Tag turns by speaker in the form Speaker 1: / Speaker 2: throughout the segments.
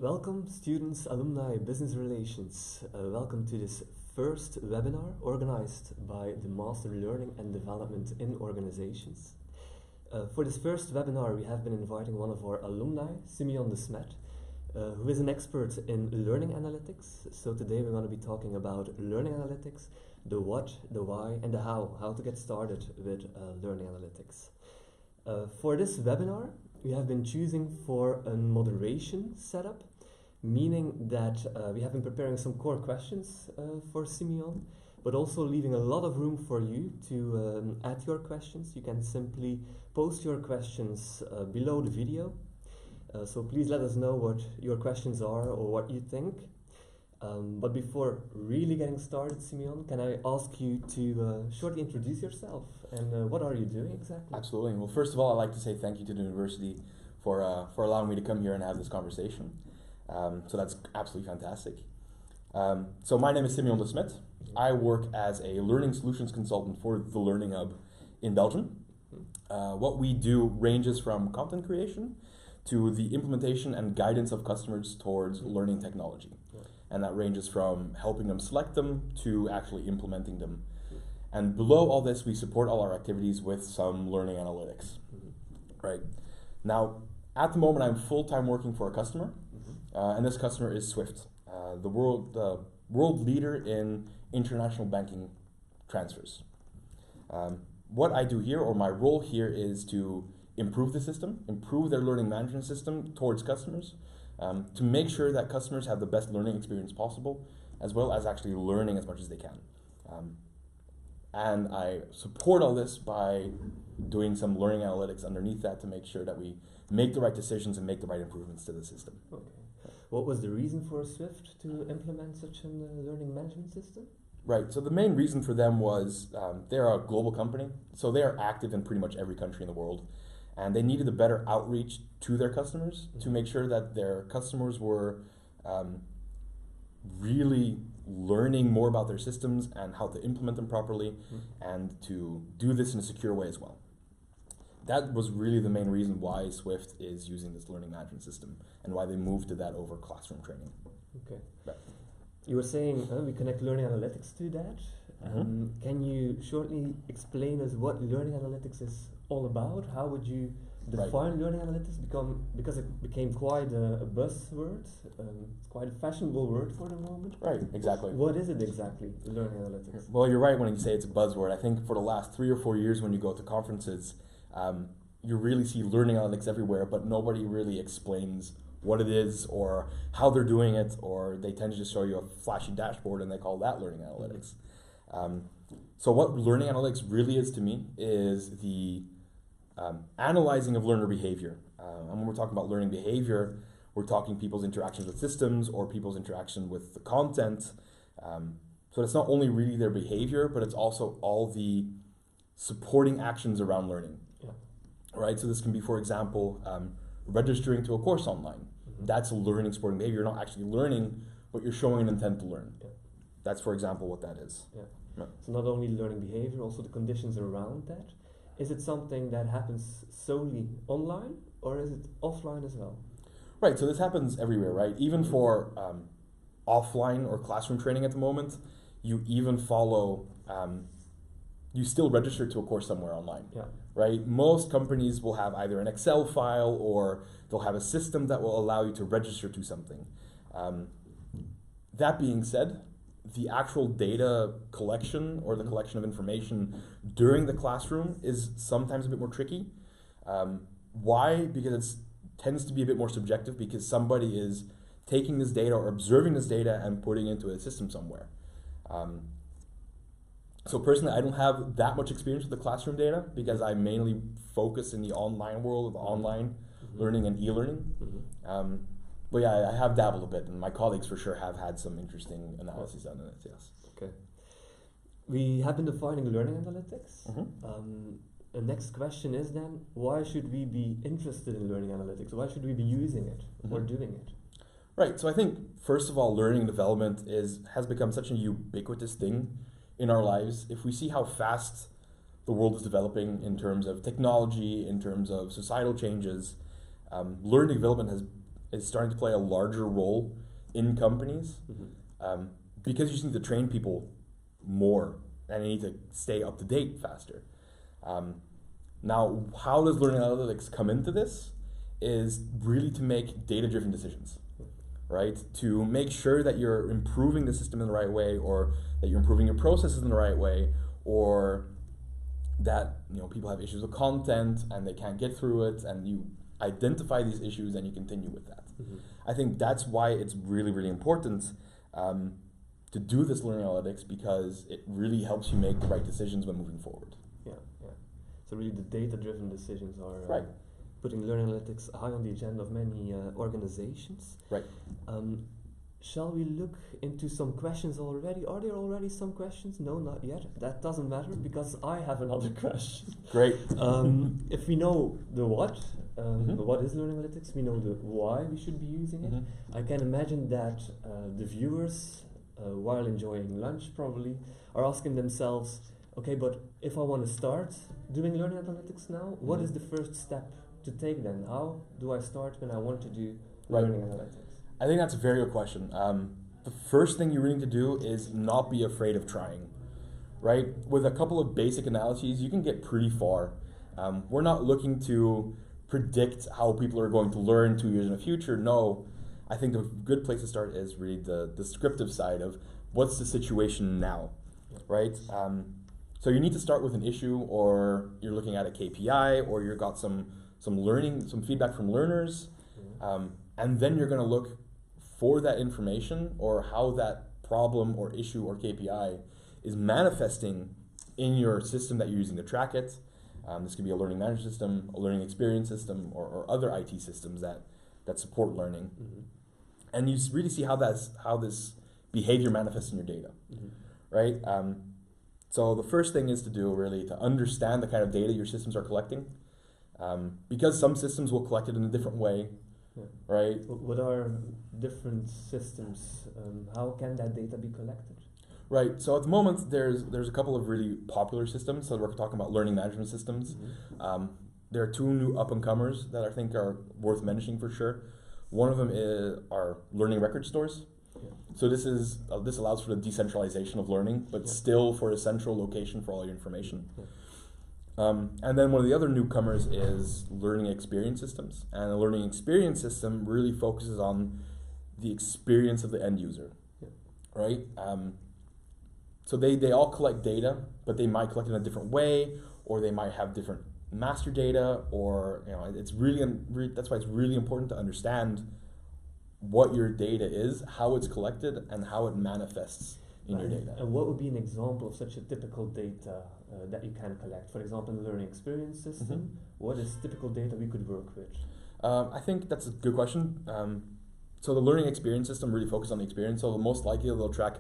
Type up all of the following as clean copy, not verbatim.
Speaker 1: Welcome, students, alumni, business relations. Welcome to this first webinar organized by the Master Learning and Development in Organizations. For this first webinar, we have been inviting one of our alumni, Simeon De Smet, who is an expert in learning analytics. So today we're going to be talking about learning analytics, the what, the why, and the how to get started with learning analytics. For this webinar, we have been choosing for a moderation setup, meaning that we have been preparing some core questions for Simeon, but also leaving a lot of room for you to add your questions. You can simply post your questions below the video. So please let us know what your questions are or what you think. But before really getting started, Simeon, can I ask you to shortly introduce yourself and what are you doing exactly?
Speaker 2: Absolutely. Well, first of all, I'd like to say thank you to the university for allowing me to come here and have this conversation. So that's absolutely fantastic. So my name is Simeon De Smet. I work as a learning solutions consultant for the Learning Hub in Belgium. What we do ranges from content creation to the implementation and guidance of customers towards learning technology. And that ranges from helping them select them to actually implementing them. And below all this, we support all our activities with some learning analytics. Right. Now, at the moment, I'm full-time working for a customer, and this customer is Swift, the world leader in international banking transfers. What I do here, or my role here, is to improve the system, improve their learning management system towards customers, to make sure that customers have the best learning experience possible, as well as actually learning as much as they can. And I support all this by doing some learning analytics underneath that to make sure that we make the right decisions and make the right improvements to the system.
Speaker 1: Okay. What was the reason for Swift to implement such a learning management system?
Speaker 2: Right, so the main reason for them was they're a global company, so they are active in pretty much every country in the world. And they needed a better outreach to their customers to make sure that their customers were really learning more about their systems and how to implement them properly and to do this in a secure way as well. That was really the main reason why Swift is using this learning management system and why they moved to that over classroom training.
Speaker 1: Okay.
Speaker 2: Right.
Speaker 1: You were saying we connect learning analytics to that. Can you shortly explain us what learning analytics is all about? How would you define learning analytics? Because it became quite a buzzword. It's quite a fashionable word for the moment.
Speaker 2: Right, exactly.
Speaker 1: What is it exactly, learning analytics?
Speaker 2: Well, you're right when you say it's a buzzword. I think for the last 3 or 4 years when you go to conferences, you really see learning analytics everywhere, but nobody really explains what it is or how they're doing it, or they tend to just show you a flashy dashboard and they call that learning analytics. So what learning analytics really is to me is the analyzing of learner behavior. And when we're talking about learning behavior, we're talking people's interactions with systems or people's interaction with the content. So it's not only really their behavior, but it's also all the supporting actions around learning. Right, so this can be, for example, registering to a course online. That's a learning supporting behavior. You're not actually learning, but you're showing an intent to learn. That's, for example, what that is.
Speaker 1: So not only learning behavior, also the conditions around that. Is it something that happens solely online, or is it offline as well?
Speaker 2: Right, so this happens everywhere, right? Even for offline or classroom training at the moment, you even follow, you still register to a course somewhere online. Right? Most companies will have either an Excel file or they'll have a system that will allow you to register to something. That being said, the actual data collection or the collection of information during the classroom is sometimes a bit more tricky. Why? Because it tends to be a bit more subjective because somebody is taking this data or observing this data and putting it into a system somewhere. So personally, I don't have that much experience with the classroom data because I mainly focus in the online world of online learning and e-learning. But yeah, I have dabbled a bit, and my colleagues for sure have had some interesting analysis on it, yes.
Speaker 1: Okay. We have been defining learning analytics. The next question is then, why should we be interested in learning analytics? Why should we be using it or doing it?
Speaker 2: Right, so I think, first of all, learning and development has become such a ubiquitous thing in our lives. If we see how fast the world is developing in terms of technology, in terms of societal changes, learning development has is starting to play a larger role in companies, because you just need to train people more and you need to stay up to date faster. Now, how does learning analytics come into this? Is really to make data-driven decisions, right? To make sure that you're improving the system in the right way, or that you're improving your processes in the right way, or that people have issues with content and they can't get through it, and you identify these issues and you continue with that. I think that's why it's really, really important to do this learning analytics, because it really helps you make the right decisions when moving forward.
Speaker 1: Yeah. So really the data-driven decisions are
Speaker 2: right.
Speaker 1: Putting learning analytics high on the agenda of many organizations.
Speaker 2: Right.
Speaker 1: Shall we look into some questions already? Are there already some questions? No, not yet. That doesn't matter, because I have another question.
Speaker 2: Great.
Speaker 1: If we know the what is learning analytics, we know the why we should be using it. I can imagine that the viewers, while enjoying lunch probably, are asking themselves, okay, but if I want to start doing learning analytics now, what is the first step to take then? How do I start when I want to do learning analytics?
Speaker 2: I think that's a very good question. The first thing you really need to do is not be afraid of trying, right? With a couple of basic analyses, you can get pretty far. We're not looking to predict how people are going to learn 2 years in the future. No, I think the good place to start is really the descriptive side of what's the situation now, right? So you need to start with an issue, or you're looking at a KPI, or you've got some feedback from learners, and then you're going to look for that information, or how that problem or issue or KPI is manifesting in your system that you're using to track it. This could be a learning management system, a learning experience system, or other IT systems that support learning. And you really see how this behavior manifests in your data, right? So the first thing is to do really to understand the kind of data your systems are collecting, because some systems will collect it in a different way, right?
Speaker 1: What are different systems? How can that data be collected?
Speaker 2: Right. So at the moment, there's a couple of really popular systems. So we're talking about learning management systems. There are two new up-and-comers that I think are worth mentioning for sure. One of them are learning record stores. So this allows for the decentralization of learning, but still for a central location for all your information. And then one of the other newcomers is learning experience systems. And a learning experience system really focuses on the experience of the end user, right? So they all collect data, but they might collect it in a different way, or they might have different master data, or it's really that's why it's really important to understand what your data is, how it's collected, and how it manifests in your data.
Speaker 1: And what would be an example of such a typical data that you can collect? For example, in the learning experience system, what is typical data we could work with?
Speaker 2: I think that's a good question. So the learning experience system really focuses on the experience. So most likely they'll track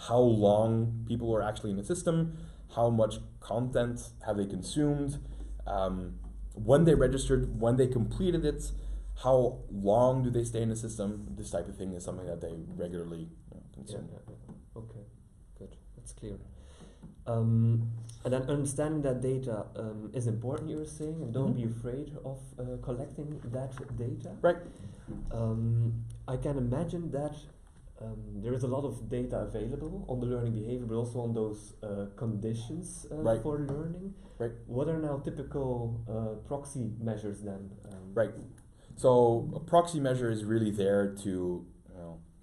Speaker 2: how long people are actually in the system, how much content have they consumed, when they registered, when they completed it, how long do they stay in the system. This type of thing is something that they regularly consume.
Speaker 1: Okay, good. That's clear. And then understanding that data is important, you were saying, and don't be afraid of collecting that data.
Speaker 2: Right.
Speaker 1: I can imagine that there is a lot of data available on the learning behavior, but also on those conditions for learning.
Speaker 2: Right.
Speaker 1: What are now typical proxy measures then?
Speaker 2: Right. So a proxy measure is really there to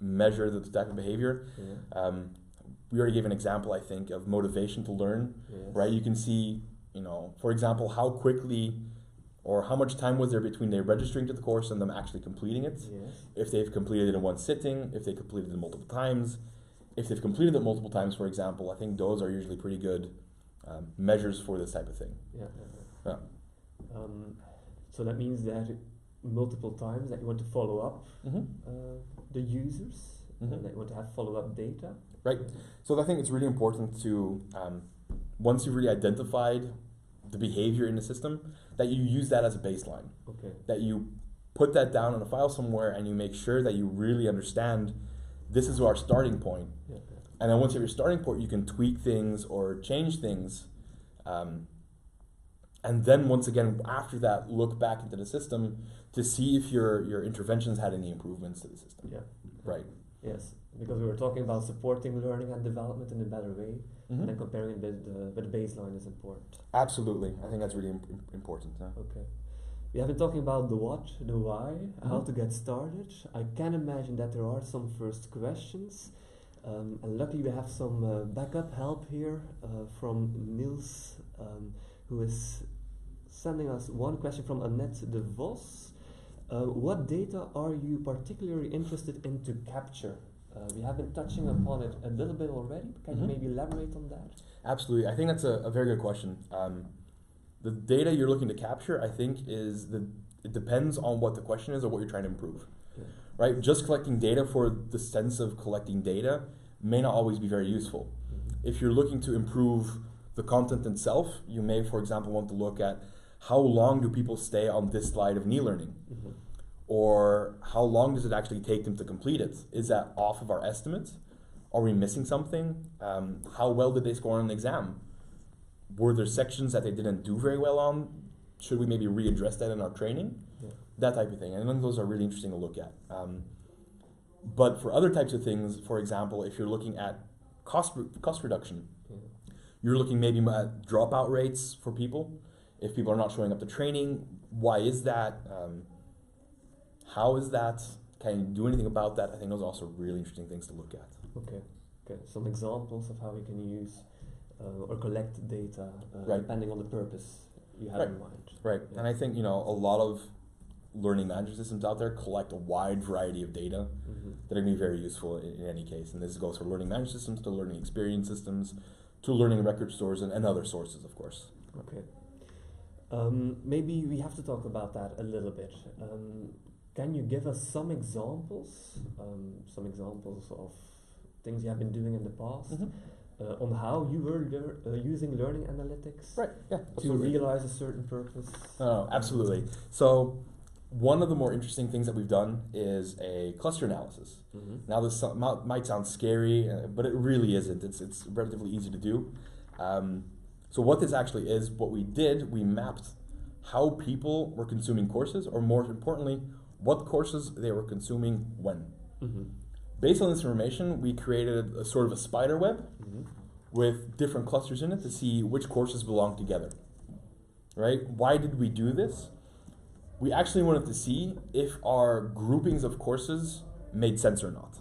Speaker 2: measure the type of behavior. We already gave an example, I think, of motivation to learn. Right. You can see, for example, how quickly or how much time was there between they registering to the course and them actually completing it. If they've completed it in one sitting, if they completed it multiple times. If they've completed it multiple times, for example, I think those are usually pretty good measures for this type of thing.
Speaker 1: So that means that multiple times that you want to follow up the users, that you want to have follow-up data.
Speaker 2: Right. So I think it's really important to, once you've really identified the behavior in the system, that you use that as a baseline. That you put that down in a file somewhere and you make sure that you really understand this is our starting point. And then once you have your starting point, you can tweak things or change things. And and then once again, after that, look back into the system to see if your interventions had any improvements to the system.
Speaker 1: Yeah.
Speaker 2: Right.
Speaker 1: Yes, because we were talking about supporting learning and development in a better way,
Speaker 2: Mm-hmm.
Speaker 1: and then comparing it with the baseline is important.
Speaker 2: Absolutely. I think that's really important.
Speaker 1: Okay. We have been talking about the what, the why, how
Speaker 2: Mhm.
Speaker 1: to get started. I can imagine that there are some first questions. And luckily we have some backup help here from Niels, who is sending us one question from Annette de Vos. What data are you particularly interested in to capture? We have been touching upon it a little bit already. Can you
Speaker 2: Mhm.
Speaker 1: maybe elaborate on that?
Speaker 2: Absolutely. I think that's a very good question. The data you're looking to capture, I think, it depends on what the question is or what you're trying to improve.
Speaker 1: Yeah.
Speaker 2: Right? Just collecting data for the sense of collecting data may not always be very useful.
Speaker 1: Mm-hmm.
Speaker 2: If you're looking to improve the content itself, you may, for example, want to look at how long do people stay on this slide of knee learning?
Speaker 1: Mm-hmm.
Speaker 2: Or how long does it actually take them to complete it? Is that off of our estimates? Are we missing something? How well did they score on an exam? Were there sections that they didn't do very well on? Should we maybe readdress that in our training?
Speaker 1: Yeah.
Speaker 2: That type of thing. And I think those are really interesting to look at. But for other types of things, for example, if you're looking at cost reduction,
Speaker 1: Yeah.
Speaker 2: you're looking maybe at dropout rates for people. If people are not showing up to training, why is that? How is that? Can you do anything about that? I think those are also really interesting things to look at.
Speaker 1: Okay. Okay. Some examples of how we can use or collect data
Speaker 2: Right.
Speaker 1: depending on the purpose you have
Speaker 2: Right.
Speaker 1: in mind.
Speaker 2: Right.
Speaker 1: Yeah.
Speaker 2: And I think, a lot of learning management systems out there collect a wide variety of data
Speaker 1: Mm-hmm.
Speaker 2: that are going to be very useful in any case. And this goes for learning management systems to learning experience systems to learning record stores and other sources, of course.
Speaker 1: Okay. Maybe we have to talk about that a little bit. Can you give us some examples of things you have been doing in the past on how you were using learning analytics
Speaker 2: Right. Yeah.
Speaker 1: to
Speaker 2: Absolutely.
Speaker 1: realize a certain purpose?
Speaker 2: Oh, absolutely. So one of the more interesting things that we've done is a cluster analysis.
Speaker 1: Mm-hmm.
Speaker 2: Now this might sound scary, but it really isn't. It's relatively easy to do. So what this actually is, what we did, we mapped how people were consuming courses, or more importantly, what courses they were consuming when.
Speaker 1: Mm-hmm.
Speaker 2: Based on this information, we created a sort of a spider web
Speaker 1: Mm-hmm.
Speaker 2: with different clusters in it to see which courses belong together. Right? Why did we do this? We actually wanted to see if our groupings of courses made sense or not.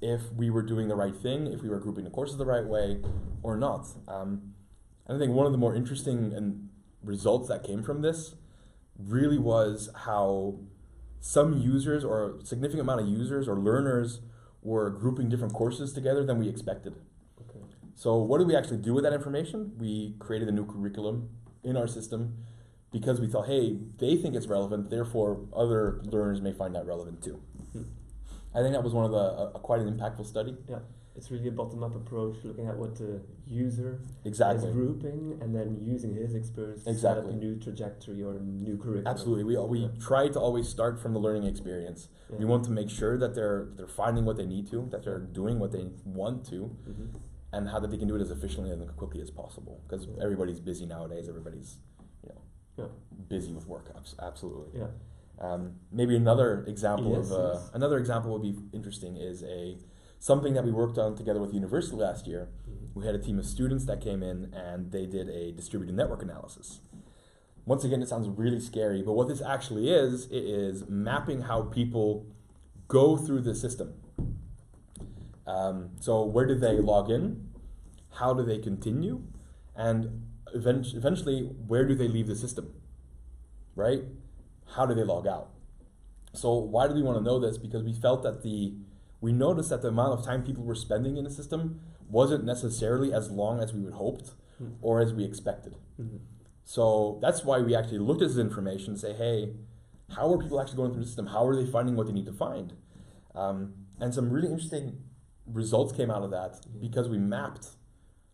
Speaker 2: If we were doing the right thing, if we were grouping the courses the right way or not. And I think one of the more interesting results that came from this really was how some users, or a significant amount of users or learners, were grouping different courses together than we expected.
Speaker 1: Okay.
Speaker 2: So what did we actually do with that information? We created a new curriculum in our system because we thought, hey, they think it's relevant, therefore other learners may find that relevant too.
Speaker 1: Hmm.
Speaker 2: I think that was one of the quite an impactful study.
Speaker 1: Yeah, it's really a bottom-up approach, looking at what the user
Speaker 2: Exactly.
Speaker 1: is grouping and then using his experience to set
Speaker 2: Exactly.
Speaker 1: up a new trajectory or a new curriculum.
Speaker 2: Absolutely. We
Speaker 1: Yeah.
Speaker 2: try to always start from the learning experience.
Speaker 1: Yeah.
Speaker 2: We want to make sure that they're finding what they need to, that they're doing what they want to,
Speaker 1: Mhm.
Speaker 2: and how that they can do it as efficiently and quickly as possible. Because
Speaker 1: Yeah.
Speaker 2: everybody's busy nowadays. Everybody's
Speaker 1: Yeah.
Speaker 2: busy with work. Absolutely.
Speaker 1: Yeah.
Speaker 2: Maybe another example
Speaker 1: Yes, yes.
Speaker 2: another example would be interesting is something that we worked on together with the university last year.
Speaker 1: Mhm.
Speaker 2: We had a team of students that came in and they did a distributed network analysis. Once again, it sounds really scary, but what this actually is, it is mapping how people go through the system. So where do they log in? How do they continue? And eventually, where do they leave the system? Right? How do they log out? So why do we want to know this? Because we felt that we noticed that the amount of time people were spending in the system wasn't necessarily as long as we would hoped or as we expected.
Speaker 1: Mhm.
Speaker 2: So that's why we actually looked at this information and say, hey, how are people actually going through the system? How are they finding what they need to find? And some really interesting results came out of that because we mapped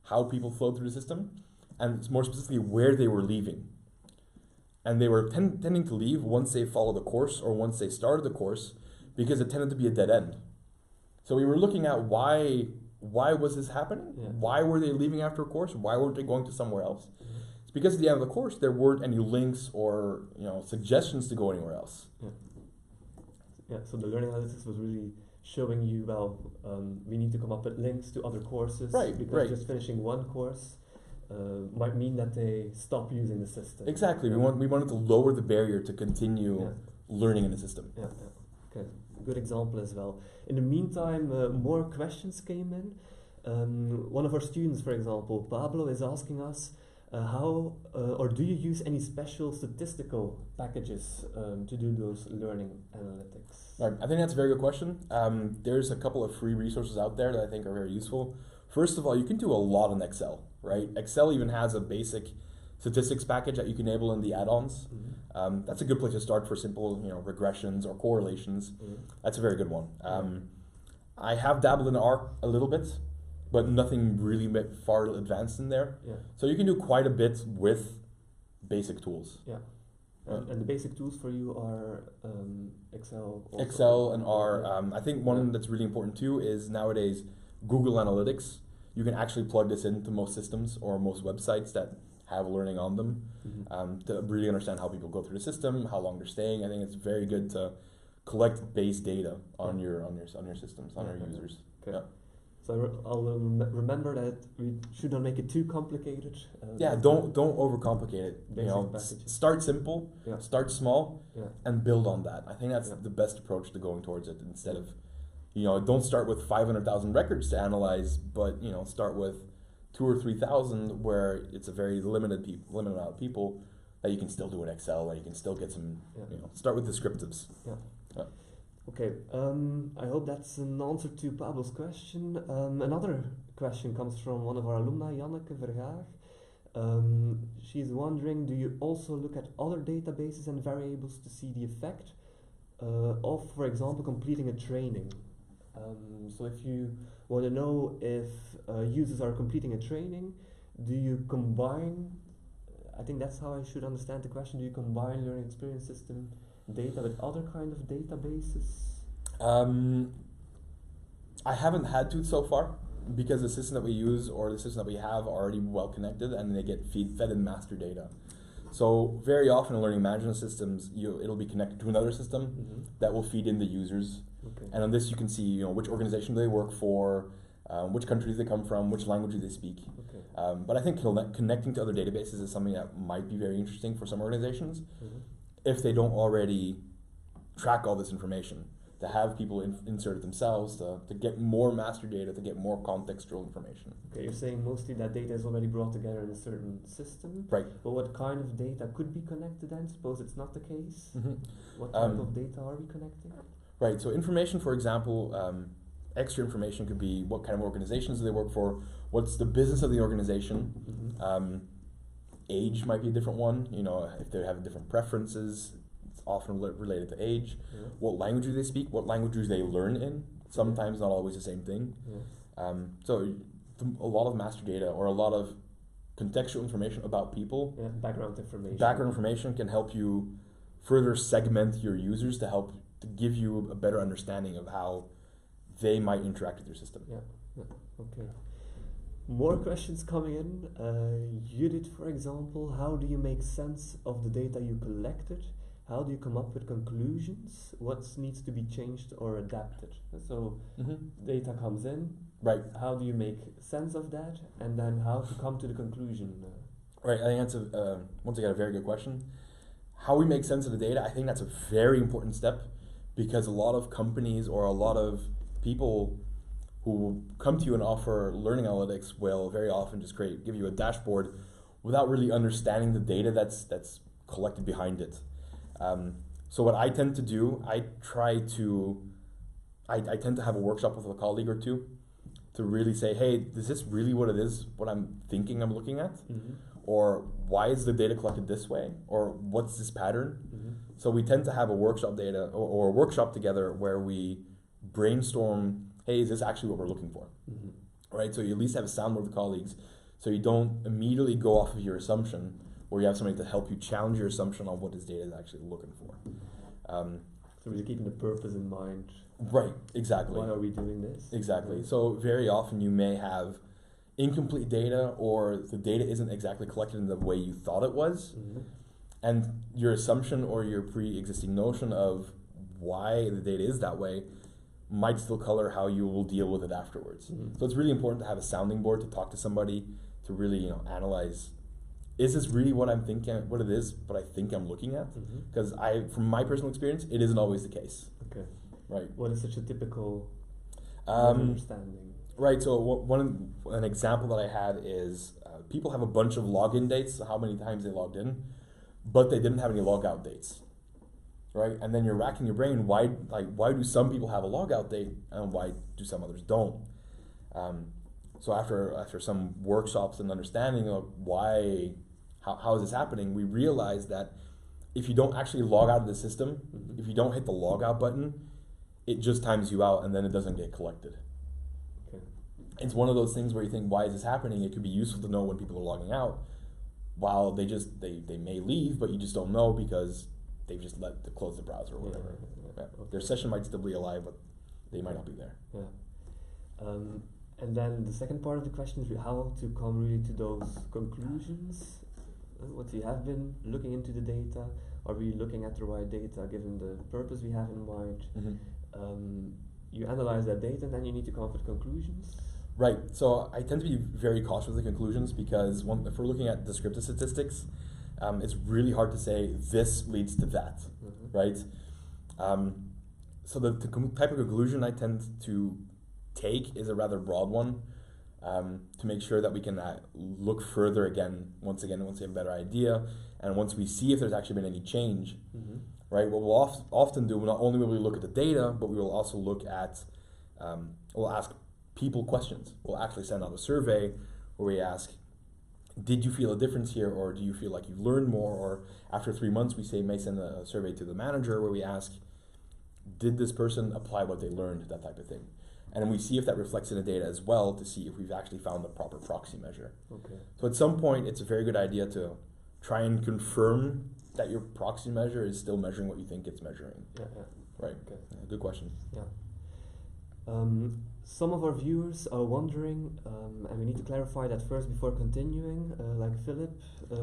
Speaker 2: how people flowed through the system and more specifically where they were leaving. And they were tending to leave once they followed the course or once they started the course because it tended to be a dead end. So we were looking at why was this happening?
Speaker 1: Yeah.
Speaker 2: Why were they leaving after a course? Why weren't they going to somewhere else?
Speaker 1: Mhm.
Speaker 2: It's because at the end of the course there weren't any links or suggestions to go anywhere else.
Speaker 1: Yeah. So the learning analytics was really showing you, we need to come up with links to other courses, because just finishing one course might mean that they stop using the system.
Speaker 2: Exactly. We wanted to lower the barrier to continue learning in the system.
Speaker 1: Yeah. Okay. Good example as well. In the meantime, more questions came in. One of our students, for example, Pablo, is asking us how or do you use any special statistical packages to do those learning analytics?
Speaker 2: Right. I think that's a very good question. There's a couple of free resources out there that I think are very useful. First of all, you can do a lot in Excel, right? Excel even has a basic statistics package that you can enable in the add-ons.
Speaker 1: Mm-hmm.
Speaker 2: That's a good place to start for simple, regressions or correlations.
Speaker 1: Mm-hmm.
Speaker 2: That's a very good one. I have dabbled in R a little bit, but nothing really far advanced in there.
Speaker 1: Yeah.
Speaker 2: So you can do quite a bit with basic tools.
Speaker 1: Yeah. And the basic tools for you are Excel. Also.
Speaker 2: Excel and R. I think one that's really important too is nowadays Google Analytics. You can actually plug this into most systems or most websites that have learning on them, to really understand how people go through the system, how long they're staying. I think it's very good to collect base data on your systems, on your users.
Speaker 1: Okay. Yeah. So I'll remember that we should not make it too complicated.
Speaker 2: Don't overcomplicate it. Start simple, start small, and build on that. I think that's the best approach to going towards it. Instead of, don't start with 500,000 records to analyze, but start with 2,000 or 3,000, where it's a very limited amount of people that you can still do in Excel, that you can still get some. Start with descriptives.
Speaker 1: Yeah. Okay, I hope that's an answer to Pablo's question. Another question comes from one of our alumni, Janneke Vergaar. She's wondering, do you also look at other databases and variables to see the effect of, for example, completing a training? So if you want to know if users are completing a training, do you combine, I think that's how I should understand the question, do you combine learning experience system data with other kind of databases?
Speaker 2: I haven't had to so far, because the system that we use or the system that we have are already well connected and they get fed in master data. So very often in learning management systems, it'll be connected to another system that will feed in the users. Okay. And on this you can see which organization they work for, which countries they come from, which languages they speak. Okay. But I think connecting to other databases is something that might be very interesting for some organizations if they don't already track all this information, to have people insert it themselves, to get more master data, to get more contextual information. Okay,
Speaker 1: you're saying mostly that data is already brought together in a certain system.
Speaker 2: Right.
Speaker 1: But what kind of data could be connected then? Suppose it's not the case. What type of data are we connecting?
Speaker 2: Right, so information, for example, extra information could be what kind of organizations do they work for, what's the business of the organization, age might be a different one, if they have different preferences, it's often related to age, what language do they speak, what language do they learn in, sometimes not always the same thing. So a lot of master data or a lot of contextual information about people,
Speaker 1: background information
Speaker 2: can help you further segment your users to give you a better understanding of how they might interact with your system.
Speaker 1: Okay. More questions coming in. Judith, for example, how do you make sense of the data you collected? How do you come up with conclusions? What needs to be changed or adapted? So data comes in.
Speaker 2: Right.
Speaker 1: How do you make sense of that? And then how to come to the conclusion?
Speaker 2: Right. I think that's once again a very good question. How we make sense of the data, I think that's a very important step, because a lot of companies or a lot of people who come to you and offer learning analytics will very often just give you a dashboard without really understanding the data that's collected behind it. So what I tend to do, I tend to have a workshop with a colleague or two to really say, hey, is this really what it is, what I'm thinking I'm looking at? Or why is the data collected this way? Or what's this pattern? So we tend to have a workshop or a workshop together where we brainstorm, hey, is this actually what we're looking for? Right? So you at least have a soundboard with colleagues, so you don't immediately go off of your assumption, or you have somebody to help you challenge your assumption on what this data is actually looking for.
Speaker 1: So really keeping the purpose in mind.
Speaker 2: Right, exactly.
Speaker 1: Why are we doing this?
Speaker 2: Exactly. So very often you may have incomplete data, or the data isn't exactly collected in the way you thought it was, and your assumption or your pre-existing notion of why the data is that way might still color how you will deal with it afterwards. So it's really important to have a sounding board, to talk to somebody, to really analyze, is this really what I'm thinking, what it is, what I think I'm looking at? Because from my personal experience, it isn't always the case.
Speaker 1: Okay.
Speaker 2: Right.
Speaker 1: What is such a typical understanding?
Speaker 2: Right, so an example that I had is people have a bunch of login dates, so how many times they logged in, but they didn't have any logout dates, right? And then you're racking your brain, why do some people have a logout date and why do some others don't? So after some workshops and understanding of how is this happening, we realized that if you don't actually log out of the system, if you don't hit the logout button, it just times you out and then it doesn't get collected.
Speaker 1: Okay.
Speaker 2: It's one of those things where you think, why is this happening? It could be useful to know when people are logging out, while they may leave, but you just don't know because they've just close the browser or whatever. Yeah. Okay. Their session might still be alive, but they might not be there.
Speaker 1: Yeah. And then the second part of the question is how to come really to those conclusions. What you have been looking into the data, are we looking at the right data given the purpose we have in mind? You analyze that data and then you need to come up with conclusions.
Speaker 2: Right, so I tend to be very cautious with the conclusions because if we're looking at descriptive statistics, it's really hard to say this leads to that, right? So the type of conclusion I tend to take is a rather broad one, to make sure that we can look further once we have a better idea, and once we see if there's actually been any change, right? What we'll often do, not only will we look at the data, but we will also look at, we'll ask people questions. We'll actually send out a survey where we ask, did you feel a difference here, or do you feel like you've learned more? Or after 3 months, we may send a survey to the manager where we ask, did this person apply what they learned, that type of thing. And then we see if that reflects in the data as well to see if we've actually found the proper proxy measure. Okay. So at some point, it's a very good idea to try and confirm that your proxy measure is still measuring what you think it's measuring.
Speaker 1: Yeah.
Speaker 2: Right. Okay. Yeah, good question.
Speaker 1: Yeah. Some of our viewers are wondering, and we need to clarify that first before continuing, like Philip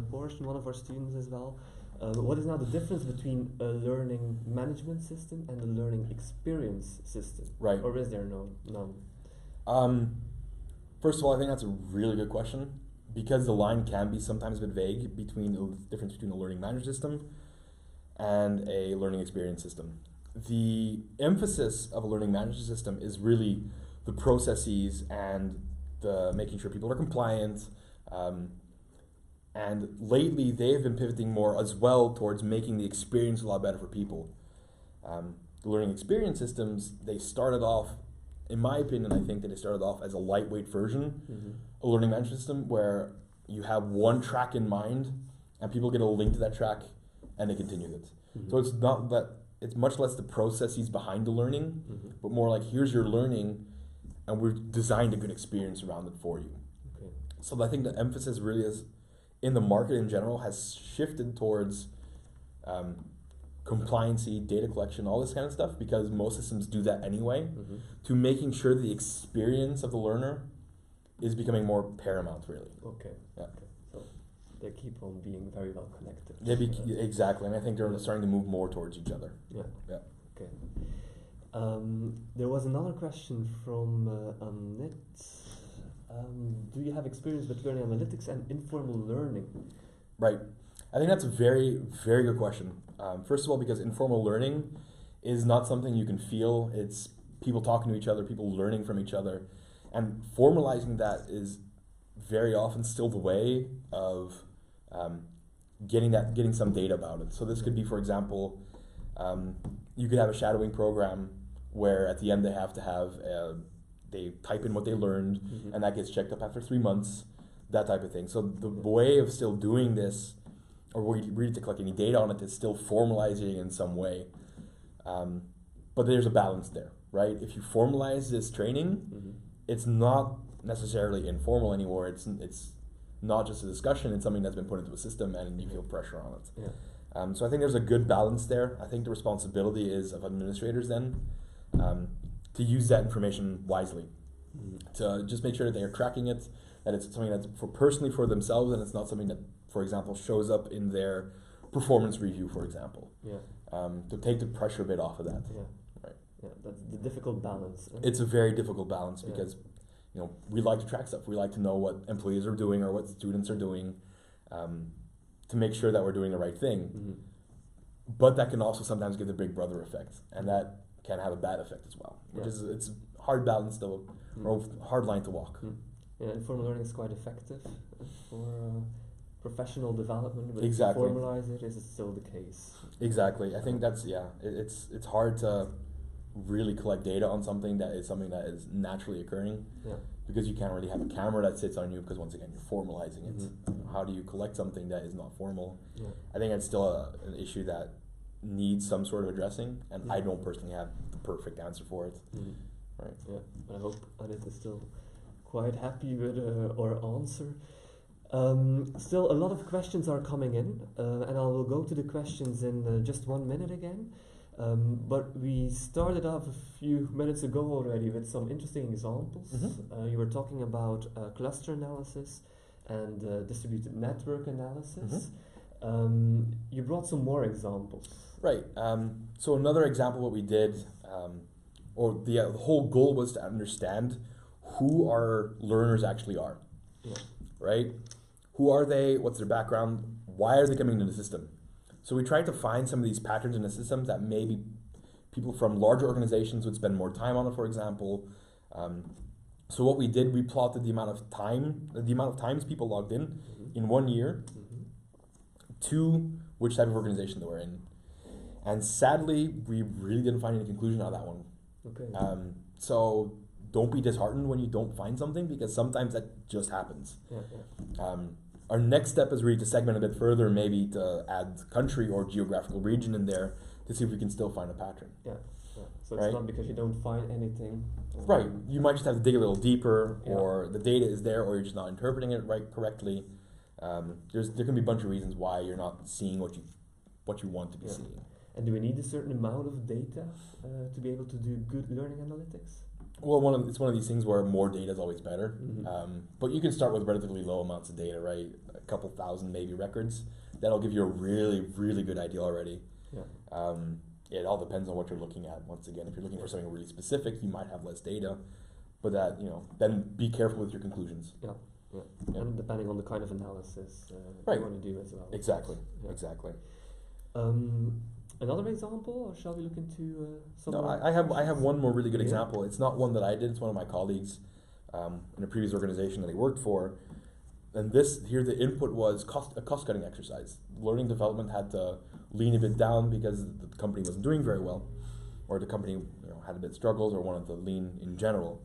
Speaker 1: Portion, one of our students as well. What is now the difference between a learning management system and a learning experience system?
Speaker 2: Right.
Speaker 1: Or is there none?
Speaker 2: First of all, I think that's a really good question, because the line can be sometimes a bit vague between the difference between a learning management system and a learning experience system. The emphasis of a learning management system is really the processes and the making sure people are compliant. And lately, they have been pivoting more as well towards making the experience a lot better for people. The learning experience systems, they started off, in my opinion, I think that they started off as a lightweight version, a learning management system where you have one track in mind and people get a link to that track and they continue it. So it's not that, it's much less the processes behind the learning, but more like, here's your learning and we've designed a good experience around it for you. Okay. So I think the emphasis really is, in the market in general, has shifted towards compliancy, data collection, all this kind of stuff, because most systems do that anyway, to making sure the experience of the learner is becoming more paramount, really.
Speaker 1: Okay. Yeah. Okay. So they keep on being very well connected.
Speaker 2: Exactly, and I think they're starting to move more towards each other.
Speaker 1: Yeah. Yeah. Okay. There was another question from Annette. Do you have experience with learning analytics and informal learning? Right.
Speaker 2: I think that's a very, very good question. First of all, because informal learning is not something you can feel. It's people talking to each other, people learning from each other. And formalizing that is very often still the way of getting some data about it. So this could be, for example, you could have a shadowing program where at the end they have to have they type in what they learned, and that gets checked up after 3 months, that type of thing. So the way of still doing this, or really to collect any data on it, is still formalizing in some way. But there's a balance there, right? If you formalize this training, it's not necessarily informal anymore. It's not just a discussion, it's something that's been put into a system and you feel pressure on it. Yeah. So I think there's a good balance there. I think the responsibility is of administrators then, to use that information wisely, to just make sure that they are tracking it, that it's something that's personally for themselves, and it's not something that, for example, shows up in their performance review, for example. To take the pressure a bit off of that. Right.
Speaker 1: Yeah, that's the difficult balance.
Speaker 2: It's a very difficult balance because we like to track stuff. We like to know what employees are doing or what students are doing, to make sure that we're doing the right thing. But that can also sometimes give the big brother effect, and that can have a bad effect as well. It's a hard balance though, or hard line to walk.
Speaker 1: Yeah, informal learning is quite effective for professional development, but
Speaker 2: Exactly.
Speaker 1: if you formalize it, is it still the case?
Speaker 2: Exactly. I think that's it's hard to really collect data on something that is naturally occurring, because you can't really have a camera that sits on you, because once again you're formalizing it. How do you collect something that is not formal? I think it's still an issue that needs some sort of addressing, and I don't personally have the perfect answer for it. Right.
Speaker 1: Yeah, but I hope Annette is still quite happy with our answer. Still, a lot of questions are coming in, and I will go to the questions in just 1 minute again. But we started off a few minutes ago already with some interesting examples. You were talking about cluster analysis and distributed network analysis. You brought some more examples.
Speaker 2: Right. So another example, what we did, or the whole goal was to understand who our learners actually are. Right? Who are they? What's their background? Why are they coming into the system? So we tried to find some of these patterns in the systems that maybe people from larger organizations would spend more time on it, for example. So what we did, we plotted the amount of times people logged in 1 year, to which type of organization they were in. And sadly, we really didn't find any conclusion out of that one. So don't be disheartened when you don't find something, because sometimes that just happens. Our next step is really to segment a bit further, maybe to add country or geographical region in there to see if we can still find a pattern.
Speaker 1: So it's not because you don't find anything.
Speaker 2: Right. You might just have to dig a little deeper, or the data is there, or you're just not interpreting it correctly. There can be a bunch of reasons why you're not seeing what you want to be seeing.
Speaker 1: And do we need a certain amount of data to be able to do good learning analytics?
Speaker 2: Well, it's one of these things where more data is always better. But you can start with relatively low amounts of data, right? A couple thousand maybe records. That'll give you a really, really good idea already. It all depends on what you're looking at. Once again, if you're looking for something really specific, you might have less data. But that, then be careful with your conclusions.
Speaker 1: And depending on the kind of analysis you want to do as well.
Speaker 2: Exactly.
Speaker 1: Another example, or shall we look into some?
Speaker 2: No, I have one more really good example. It's not one that I did. It's one of my colleagues in a previous organization that he worked for. And the input was a cost-cutting exercise. Learning development had to lean a bit down because the company wasn't doing very well, or the company had a bit of struggles, or wanted to lean in general.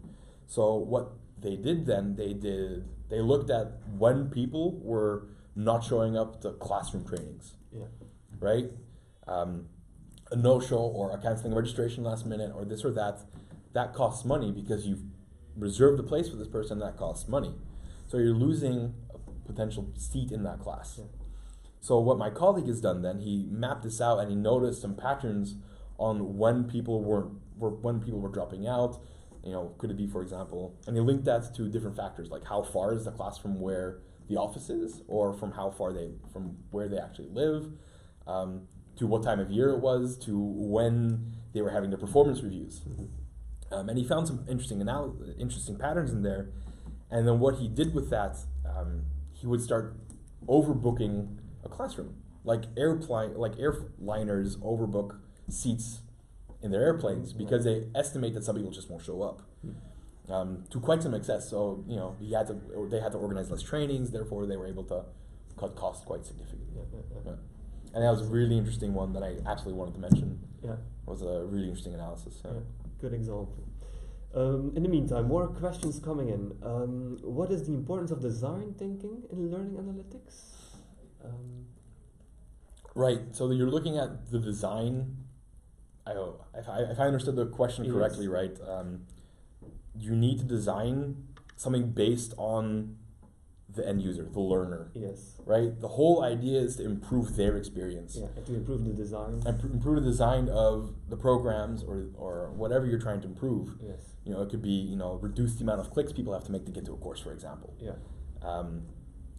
Speaker 2: So what they did then, they looked at when people were not showing up to classroom trainings. Right? A no-show or a canceling registration last minute or this or that costs money, because you've reserved a place for this person. That costs money. So you're losing a potential seat in that class. So what my colleague has done then, he mapped this out, and he noticed some patterns on when people were dropping out. Could it be, for example, and he linked that to different factors, like how far is the class from where the office is, or from how far from where they actually live, to what time of year it was, to when they were having their performance reviews. And he found some interesting patterns in there. And then what he did with that, he would start overbooking a classroom, like airliners overbook seats in their airplanes because they estimate that some people just won't show up, to quite some excess. So they had to organize less trainings. Therefore, they were able to cut costs quite significantly. And that was a really interesting one that I absolutely wanted to mention. It was a really interesting analysis.
Speaker 1: Good example. In the meantime, more questions coming in. What is the importance of design thinking in learning analytics?
Speaker 2: Right. So you're looking at the design. If I understood the question correctly, right? You need to design something based on the end user, the learner.
Speaker 1: Yes.
Speaker 2: Right? The whole idea is to improve their experience.
Speaker 1: Yeah, and to improve the design.
Speaker 2: And improve the design of the programs or whatever you're trying to improve.
Speaker 1: Yes.
Speaker 2: It could be, reduce the amount of clicks people have to make to get to a course, for example.
Speaker 1: Yeah.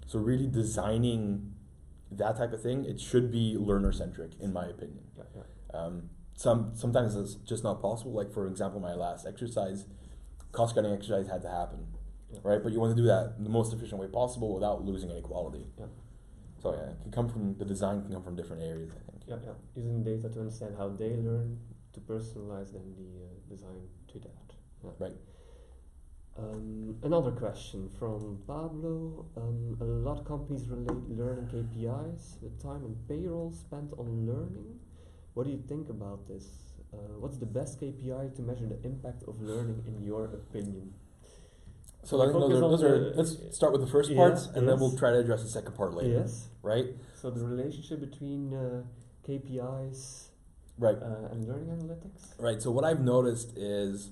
Speaker 2: So really designing that type of thing, it should be learner-centric, in my opinion.
Speaker 1: Yeah, yeah.
Speaker 2: Sometimes it's just not possible. Like, for example, my last exercise, cost-cutting exercise had to happen.
Speaker 1: Yeah.
Speaker 2: Right? But you want to do that in the most efficient way possible without losing any quality.
Speaker 1: Yeah.
Speaker 2: So yeah, it can come from, the design can come from different areas, I think.
Speaker 1: Yeah, yeah. Using data to understand how they learn, to personalize then the design to that. Yeah.
Speaker 2: Right.
Speaker 1: Another question from Pablo. A lot of companies relate learning KPIs with time and payroll spent on learning. What do you think about this? What's the best KPI to measure the impact of learning in your opinion?
Speaker 2: So I think those are let's start with the first part, and then we'll try to address the second part later.
Speaker 1: Yes.
Speaker 2: Right?
Speaker 1: So the relationship between KPIs
Speaker 2: right.
Speaker 1: And learning analytics?
Speaker 2: Right. So what I've noticed is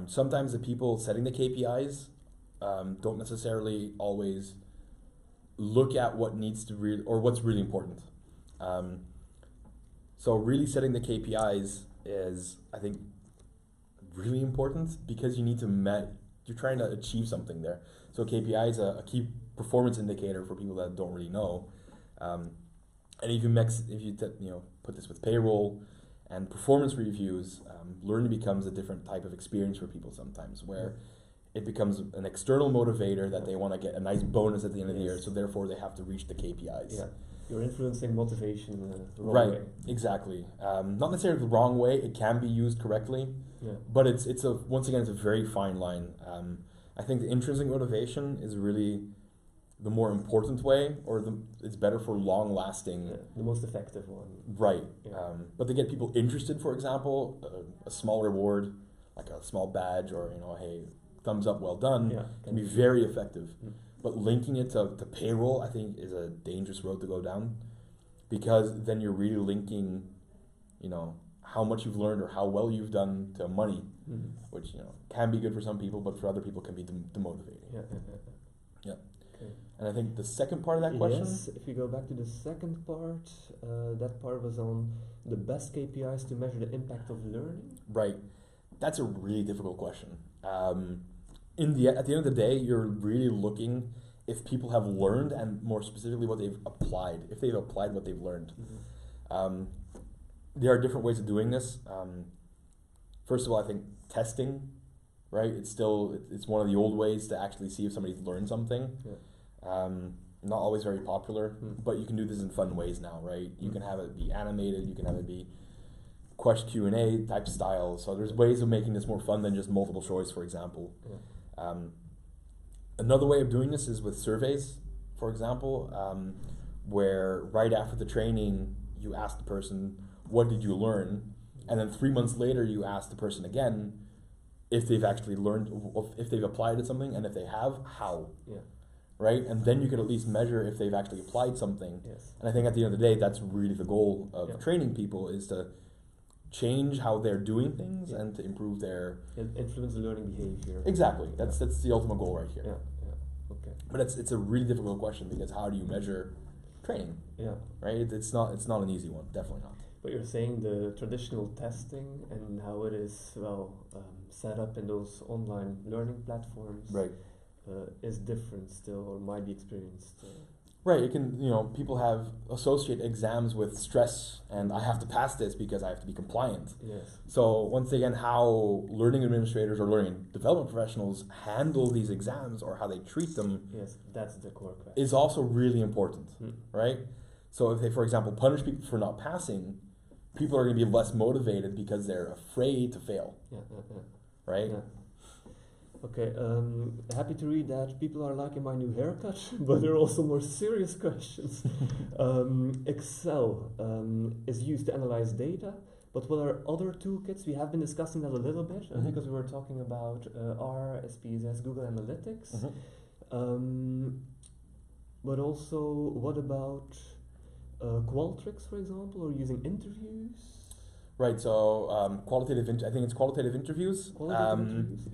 Speaker 2: sometimes the people setting the KPIs don't necessarily always look at what needs to or what's really important. So really setting the KPIs is, I think, really important because you need to you're trying to achieve something there. So KPI is a key performance indicator for people that don't really know. And if you put this with payroll and performance reviews, learning becomes a different type of experience for people sometimes, where it becomes an external motivator that they want to get a nice bonus at the end of the year, so therefore they have to reach the KPIs.
Speaker 1: Yeah. You're influencing motivation the wrong way.
Speaker 2: Exactly. Not necessarily the wrong way. It can be used correctly, but it's a very fine line. I think the intrinsic motivation is really the more important way, or it's better for long lasting.
Speaker 1: Yeah, the most effective one.
Speaker 2: Right.
Speaker 1: Yeah.
Speaker 2: But to get people interested, for example, a small reward, like a small badge, or hey, thumbs up, well done, can be very effective. But linking it to payroll, I think, is a dangerous road to go down, because then you're really linking, how much you've learned or how well you've done to money, which can be good for some people, but for other people can be demotivating. Yeah.
Speaker 1: Okay.
Speaker 2: And I think the second part of that question.
Speaker 1: Yes. If you go back to the second part, that part was on the best KPIs to measure the impact of learning.
Speaker 2: Right. That's a really difficult question. At the end of the day, you're really looking if people have learned, and more specifically what they've applied, if they've applied what they've learned. There are different ways of doing this. First of all, I think testing, right? It's one of the old ways to actually see if somebody's learned something. Not always very popular, but you can do this in fun ways now, right? You can have it be animated, you can have it be question Q&A type style. So there's ways of making this more fun than just multiple choice, for example. Another way of doing this is with surveys, for example, where right after the training, you ask the person, what did you learn? And then 3 months later, you ask the person again if they've actually learned, if they've applied to something, and if they have, how. Right? And then you can at least measure if they've actually applied something. And I think at the end of the day, that's really the goal of training people, is to change how they're doing things and to improve their
Speaker 1: influence the learning behavior.
Speaker 2: Exactly. That's the ultimate goal right here.
Speaker 1: Okay.
Speaker 2: But it's a really difficult question, because how do you measure training? Right? It's not an easy one. Definitely not.
Speaker 1: But you're saying the traditional testing and how it is set up in those online learning platforms,
Speaker 2: right,
Speaker 1: is different still, or might be experienced.
Speaker 2: Right. It can, people associate exams with stress, and I have to pass this because I have to be compliant. So once again, how learning administrators or learning development professionals handle these exams, or how they treat them,
Speaker 1: that's the core question,
Speaker 2: is also really important, right? So if they, for example, punish people for not passing, people are going to be less motivated because they're afraid to fail. Right?
Speaker 1: Okay, happy to read that people are liking my new haircut, but there are also more serious questions. Excel is used to analyze data, but what are other toolkits? We have been discussing that a little bit, because we were talking about R, SPSS, Google Analytics. But also, what about Qualtrics, for example, or using interviews?
Speaker 2: Right, so I think it's qualitative interviews.
Speaker 1: Qualitative interviews,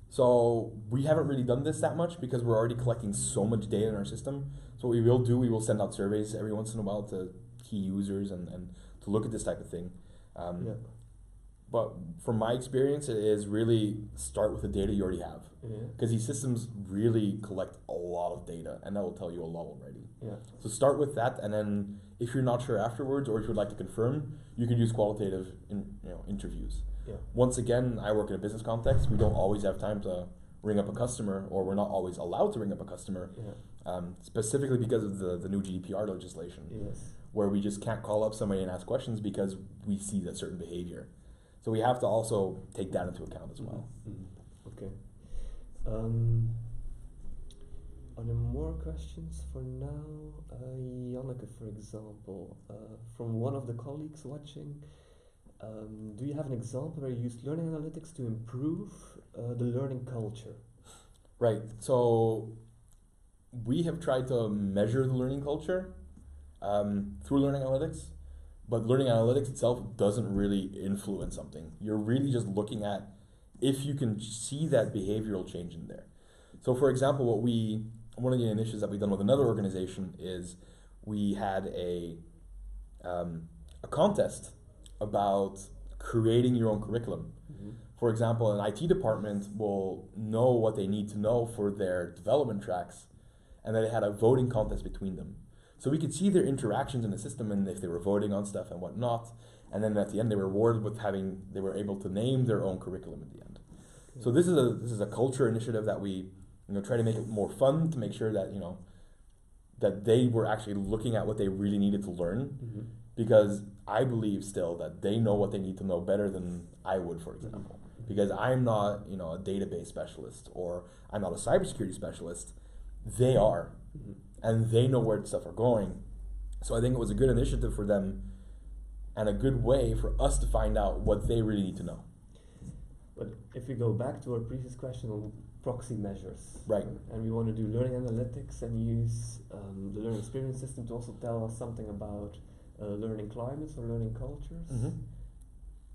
Speaker 2: So we haven't really done this that much because we're already collecting so much data in our system. So what we will do, we will send out surveys every once in a while to key users and to look at this type of thing. But from my experience, it is really start with the data you already have. Because these systems really collect a lot of data, and that will tell you a lot already. So start with that, and then if you're not sure afterwards, or if you'd like to confirm, you can use qualitative interviews. Once again, I work in a business context. We don't always have time to ring up a customer, or we're not always allowed to ring up a customer, specifically because of the new GDPR legislation, where we just can't call up somebody and ask questions because we see that certain behavior. So we have to also take that into account as well.
Speaker 1: Okay. Are there more questions for now? Janneke, for example, from one of the colleagues watching, do you have an example where you used learning analytics to improve the learning culture?
Speaker 2: Right. So we have tried to measure the learning culture through learning analytics. But learning analytics itself doesn't really influence something. You're really just looking at if you can see that behavioral change in there. So for example, one of the initiatives that we've done with another organization is we had a contest about creating your own curriculum. For example, an IT department will know what they need to know for their development tracks, and then they had a voting contest between them. So we could see their interactions in the system and if they were voting on stuff and whatnot. And then at the end, they were rewarded with they were able to name their own curriculum at the end. So this is a culture initiative that we try to make it more fun, to make sure that that they were actually looking at what they really needed to learn. Because I believe still that they know what they need to know better than I would, for example. Because I'm not a database specialist, or I'm not a cybersecurity specialist. They are. And they know where stuff are going. So I think it was a good initiative for them and a good way for us to find out what they really need to know.
Speaker 1: But if we go back to our previous question on proxy measures,
Speaker 2: right?
Speaker 1: And we want to do learning analytics and use the learning experience system to also tell us something about learning climates or learning cultures.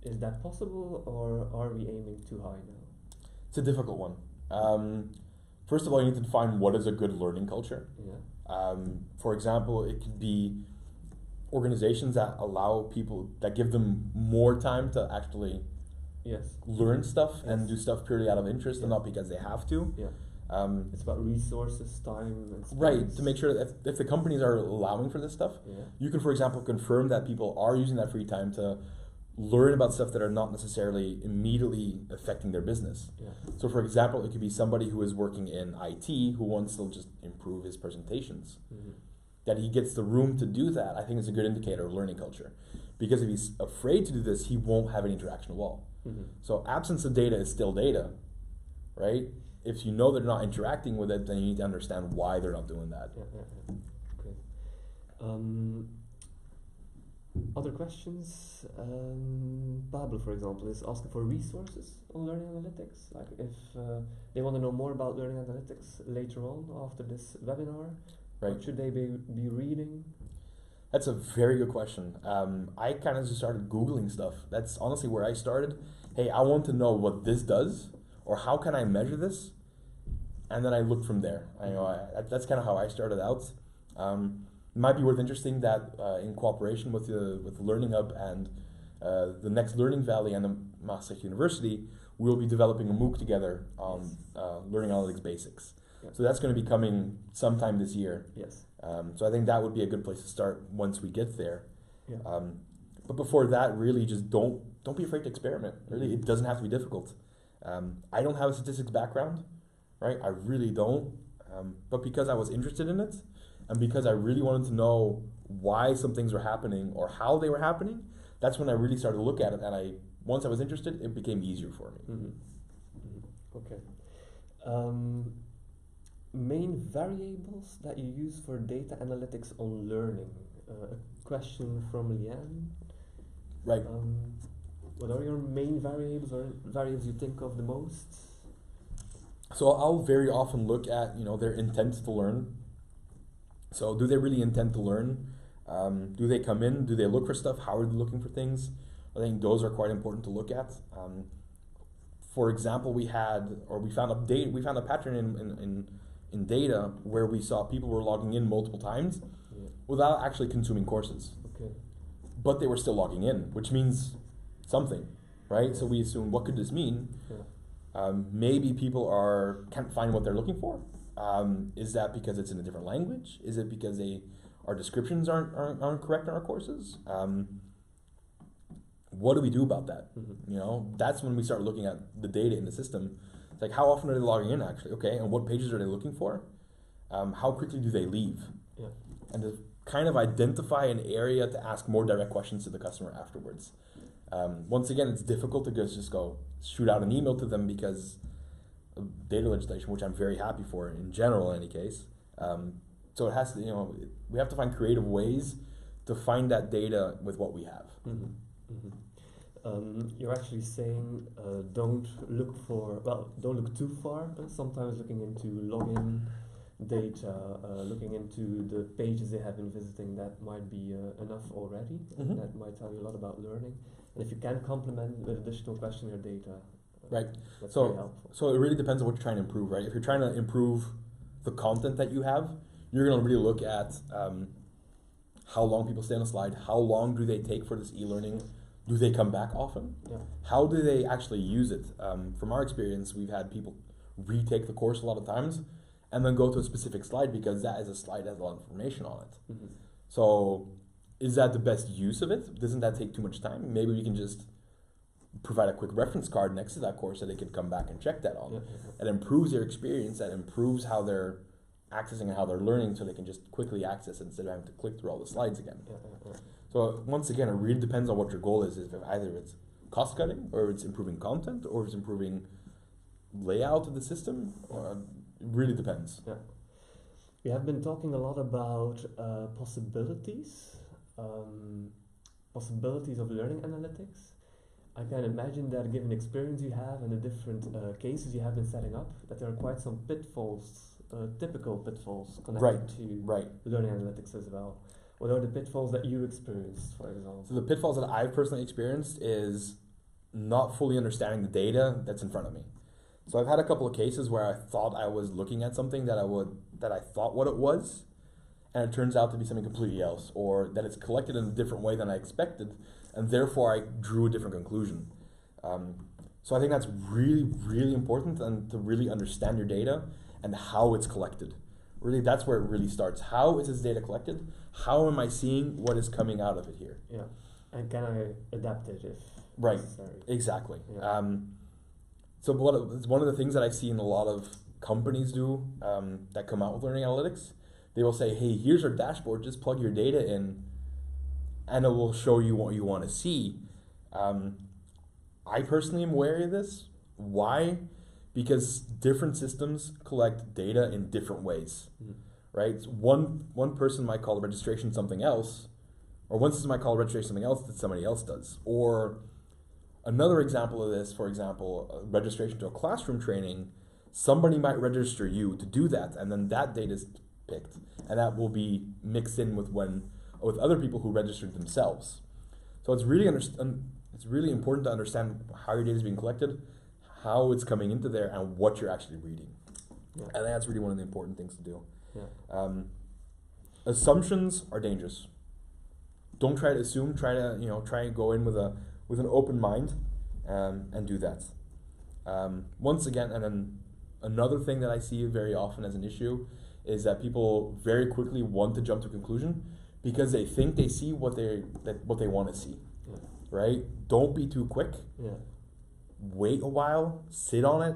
Speaker 1: Is that possible, or are we aiming too high now?
Speaker 2: It's a difficult one. First of all, you need to define what is a good learning culture. For example, it could be organizations that allow people, that give them more time to actually learn stuff and do stuff purely out of interest and not because they have to.
Speaker 1: It's about resources, time, and space.
Speaker 2: Right, to make sure that if the companies are allowing for this stuff, you can, for example, confirm that people are using that free time to learn about stuff that are not necessarily immediately affecting their business. So for example, it could be somebody who is working in IT who wants to just improve his presentations. That he gets the room to do that, I think is a good indicator of learning culture. Because if he's afraid to do this, he won't have any interaction at all. So absence of data is still data, right? If you know they're not interacting with it, then you need to understand why they're not doing that.
Speaker 1: Okay. Other questions? Pablo, for example, is asking for resources on learning analytics. Like if they want to know more about learning analytics later on after this webinar, what should they be reading?
Speaker 2: That's a very good question. I kind of just started Googling stuff. That's honestly where I started. Hey, I want to know what this does, or how can I measure this? And then I look from there. That's kind of how I started out. It might be worth interesting that in cooperation with the Learning Hub and the Next Learning Valley and the Maastricht University, we will be developing a Mooc together on learning analytics basics. So that's going to be coming sometime this year. So I think that would be a good place to start once we get there. But before that, really just don't be afraid to experiment. Really, it doesn't have to be difficult. I don't have a statistics background, right? I really don't. But because I was interested in it, and because I really wanted to know why some things were happening or how they were happening, that's when I really started to look at it. And once I was interested, it became easier for me.
Speaker 1: Okay. Main variables that you use for data analytics on learning. A question from Leanne.
Speaker 2: Right.
Speaker 1: What are your main variables or variables you think of the most?
Speaker 2: So I'll very often look at their intent to learn. So do they really intend to learn? Do they come in? Do they look for stuff? How are they looking for things? I think those are quite important to look at. for example, we found a pattern in data where we saw people were logging in multiple times without actually consuming courses.
Speaker 1: Okay.
Speaker 2: But they were still logging in, which means something, right? So we assume, what could this mean? Maybe people can't find what they're looking for. Is that because it's in a different language? Is it because our descriptions aren't correct in our courses? What do we do about that? You know, that's when we start looking at the data in the system. It's like, how often are they logging in actually? Okay, and what pages are they looking for? How quickly do they leave? And to kind of identify an area to ask more direct questions to the customer afterwards. Once again, it's difficult to just go shoot out an email to them because of data legislation, which I'm very happy for in general, in any case. So it has to, we have to find creative ways to find that data with what we have.
Speaker 1: You're actually saying don't look too far. Sometimes looking into login data, looking into the pages they have been visiting, that might be enough already. That might tell you a lot about learning. And if you can complement with additional questionnaire data,
Speaker 2: right,
Speaker 1: that's very helpful.
Speaker 2: So it really depends on what you're trying to improve, right? If you're trying to improve the content that you have, you're going to really look at how long people stay on a slide, how long do they take for this e-learning, do they come back often, how do they actually use it? From our experience, we've had people retake the course a lot of times and then go to a specific slide because that is a slide that has a lot of information on it. So is that the best use of it? Doesn't that take too much time? Maybe we can just provide a quick reference card next to that course so they can come back and check that on. It improves their experience, that improves how they're accessing and how they're learning, so they can just quickly access it instead of having to click through all the slides again. So once again, it really depends on what your goal is. If either it's cost cutting, or it's improving content, or it's improving layout of the system. It really depends.
Speaker 1: We have been talking a lot about possibilities of learning analytics. I can imagine that given the experience you have and the different cases you have been setting up, that there are quite some pitfalls, typical pitfalls connected to learning analytics as well. What are the pitfalls that you experienced, for example?
Speaker 2: So the pitfalls that I've personally experienced is not fully understanding the data that's in front of me. So I've had a couple of cases where I thought I was looking at something that I thought what it was, and it turns out to be something completely else, or that it's collected in a different way than I expected, and therefore I drew a different conclusion. So I think that's really, really important, and to really understand your data and how it's collected. Really, that's where it really starts. How is this data collected? How am I seeing what is coming out of it here?
Speaker 1: And can I adapt it if necessary?
Speaker 2: Exactly. So one of the things that I've seen a lot of companies do that come out with learning analytics, they will say, hey, here's our dashboard, just plug your data in and it will show you what you want to see. I personally am wary of this. Why? Because different systems collect data in different ways, right? One person might call the registration something else, or one system might call registration something else that somebody else does. Or another example of this, for example, registration to a classroom training, somebody might register you to do that, and then that data is picked, and that will be mixed in with other people who registered themselves. So it's really important to understand how your data is being collected, how it's coming into there, and what you're actually reading. I think that's really one of the important things to do. Assumptions are dangerous. Don't try to assume. Try and go in with an open mind, and do that. Once again, and then another thing that I see very often as an issue is that people very quickly want to jump to a conclusion because they think they see what they want to see. Right? Don't be too quick. Wait a while, sit on it,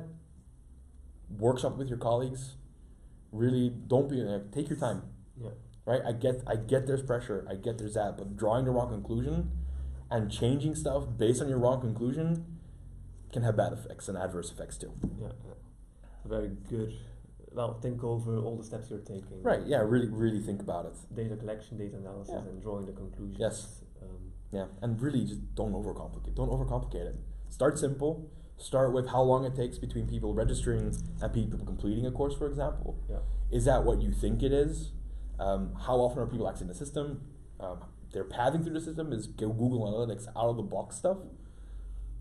Speaker 2: workshop with your colleagues. Really, don't be take your time. Right? I get there's pressure, I get there's that, but drawing the wrong conclusion and changing stuff based on your wrong conclusion can have bad effects and adverse effects too.
Speaker 1: Very good. Well, think over all the steps you're taking.
Speaker 2: Right, really think about it.
Speaker 1: Data collection, data analysis, and drawing the conclusions.
Speaker 2: Yes. And really just don't overcomplicate it. Start simple. Start with how long it takes between people registering and people completing a course, for example. Is that what you think it is? How often are people accessing the system? They're pathing through the system. Is Google Analytics out of the box stuff?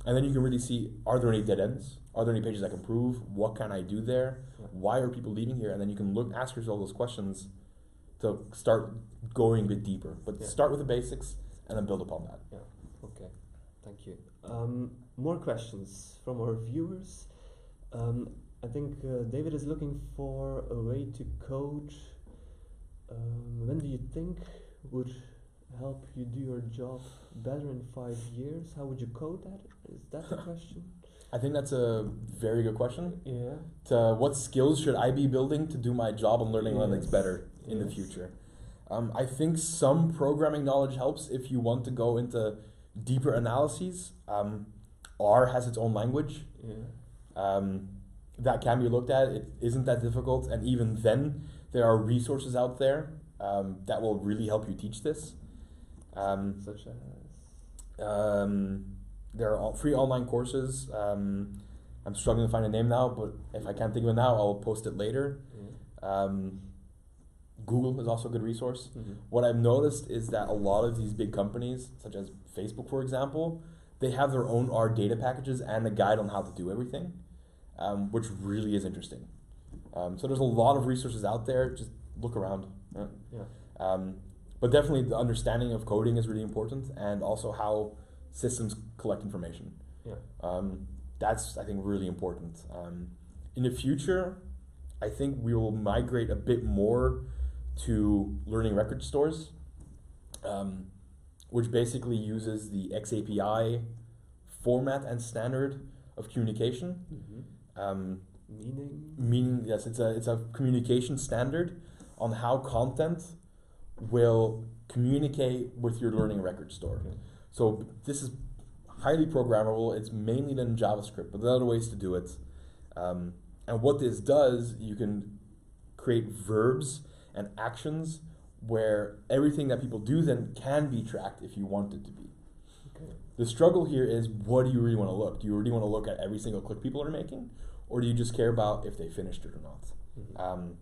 Speaker 2: And then you can really see, are there any dead ends? Are there any pages I can improve? What can I do there?
Speaker 1: Yeah.
Speaker 2: Why are people leaving here? And then you can ask yourself those questions to start going a bit deeper. But
Speaker 1: Yeah.
Speaker 2: start with the basics and then build upon that.
Speaker 1: Yeah, okay, thank you. More questions from our viewers. I think David is looking for a way to code. When do you think would help you do your job better in 5 years? How would you code that? Is that the question?
Speaker 2: I think that's a very good question.
Speaker 1: Yeah.
Speaker 2: What skills should I be building to do my job on learning analytics
Speaker 1: Yes.
Speaker 2: better in the future? I think some programming knowledge helps if you want to go into deeper analyses. R has its own language.
Speaker 1: Yeah.
Speaker 2: That can be looked at. It isn't that difficult, and even then, there are resources out there that will really help you teach this.
Speaker 1: Such as?
Speaker 2: There are free online courses. I'm struggling to find a name now, but if I can't think of it now, I'll post it later.
Speaker 1: Yeah.
Speaker 2: Google is also a good resource.
Speaker 1: Mm-hmm.
Speaker 2: What I've noticed is that a lot of these big companies, such as Facebook, for example, they have their own R data packages and a guide on how to do everything, which really is interesting. So there's a lot of resources out there. Just look around.
Speaker 1: Yeah.
Speaker 2: But definitely the understanding of coding is really important, and also how systems collect information.
Speaker 1: Yeah.
Speaker 2: That's, I think, really important. In the future, I think we will migrate a bit more to learning record stores, which basically uses the XAPI format and standard of communication.
Speaker 1: Mm-hmm.
Speaker 2: Meaning, yes, it's a communication standard on how content will communicate with your learning record store.
Speaker 1: Okay.
Speaker 2: So this is highly programmable. It's mainly done in JavaScript, but there are other ways to do it. And what this does, you can create verbs and actions where everything that people do then can be tracked if you want it to be.
Speaker 1: Okay.
Speaker 2: The struggle here is, what do you really want to look? Do you really want to look at every single click people are making? Or do you just care about if they finished it or not?
Speaker 1: Mm-hmm.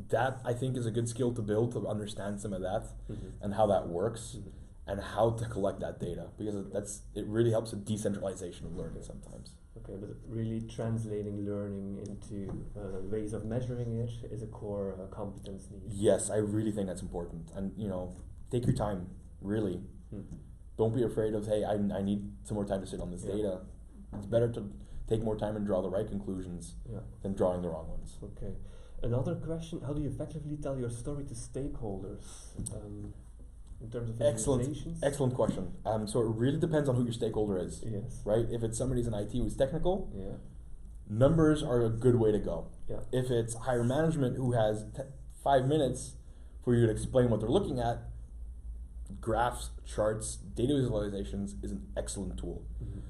Speaker 2: That, I think, is a good skill to build, to understand some of that
Speaker 1: Mm-hmm.
Speaker 2: and how that works
Speaker 1: Mm-hmm.
Speaker 2: and how to collect that data, because it really helps with decentralization of learning sometimes.
Speaker 1: Okay, but really translating learning into ways of measuring it is a core competence need.
Speaker 2: Yes, I really think that's important. And, take your time, really.
Speaker 1: Mm-hmm.
Speaker 2: Don't be afraid of, hey, I need some more time to sit on this data. It's better to take more time and draw the right conclusions than drawing the wrong ones.
Speaker 1: Okay. Another question, how do you effectively tell your story to stakeholders in terms of visualizations?
Speaker 2: Excellent question. So it really depends on who your stakeholder is.
Speaker 1: Yes.
Speaker 2: Right? If it's somebody's in IT who's technical,
Speaker 1: Yeah.
Speaker 2: numbers are a good way to go.
Speaker 1: Yeah.
Speaker 2: If it's higher management who has 5 minutes for you to explain what they're looking at, graphs, charts, data visualizations is an excellent tool.
Speaker 1: Mm-hmm.